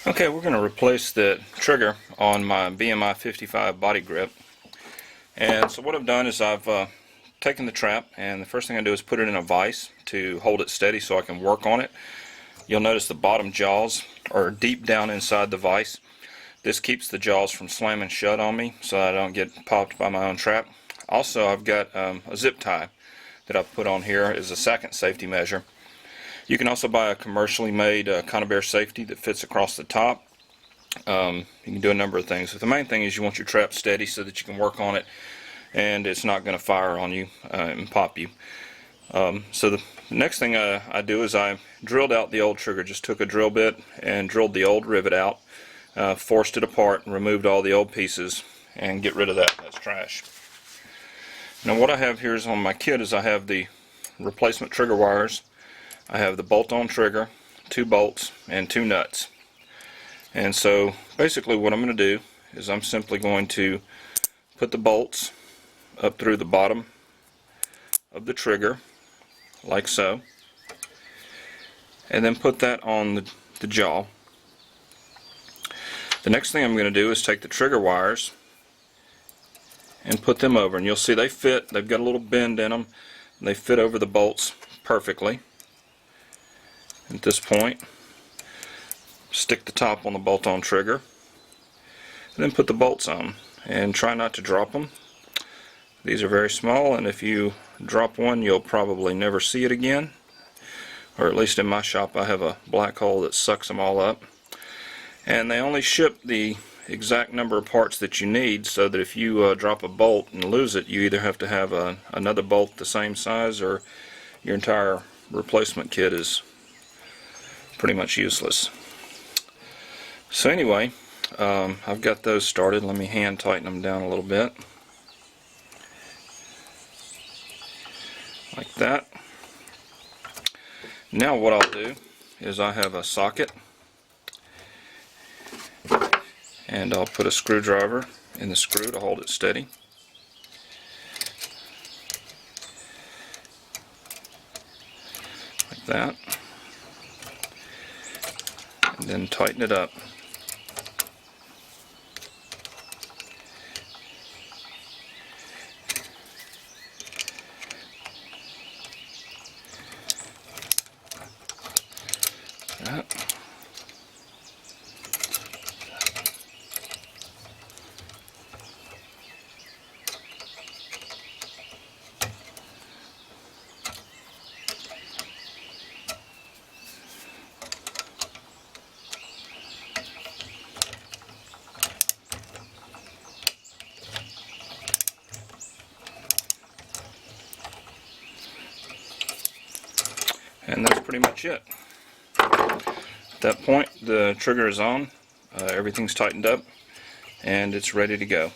Okay, we're going to replace the trigger on my BMI 55 body grip. And so what I've done is I've taken the trap, and the first thing I do is put it in a vise to hold it steady so I can work on it. You'll notice the bottom jaws are deep down inside the vise. This keeps the jaws from slamming shut on me so I don't get popped by my own trap. Also, I've got a zip tie that I've put on here as a second safety measure. You can also buy a commercially made Conabear safety that fits across the top. You can do a number of things, but the main thing is you want your trap steady so that you can work on it and it's not going to fire on you and pop you. So the next thing I do is I drilled out the old trigger. Just took a drill bit and drilled the old rivet out, forced it apart and removed all the old pieces and get rid of that. That's trash. Now what I have here is on my kit is I have the replacement trigger wires. I have the bolt-on trigger, 2 bolts, and 2 nuts. And so basically what I'm going to do is I'm simply going to put the bolts up through the bottom of the trigger, like so, and then put that on the jaw. The next thing I'm going to do is take the trigger wires and put them over, and you'll see they fit. They've got a little bend in them, and they fit over the bolts perfectly. At this point, stick the top on the bolt-on trigger and then put the bolts on, and try not to drop them. These are very small, and if you drop one you'll probably never see it again, or at least in my shop I have a black hole that sucks them all up. And they only ship the exact number of parts that you need, so that if you drop a bolt and lose it, you either have to have another bolt the same size, or your entire replacement kit is pretty much useless. So anyway, I've got those started. Let me hand tighten them down a little bit, like that. Now what I'll do is I have a socket, and I'll put a screwdriver in the screw to hold it steady. Like that. And then tighten it up. That. And that's pretty much it. At that point the trigger is on, everything's tightened up, and it's ready to go.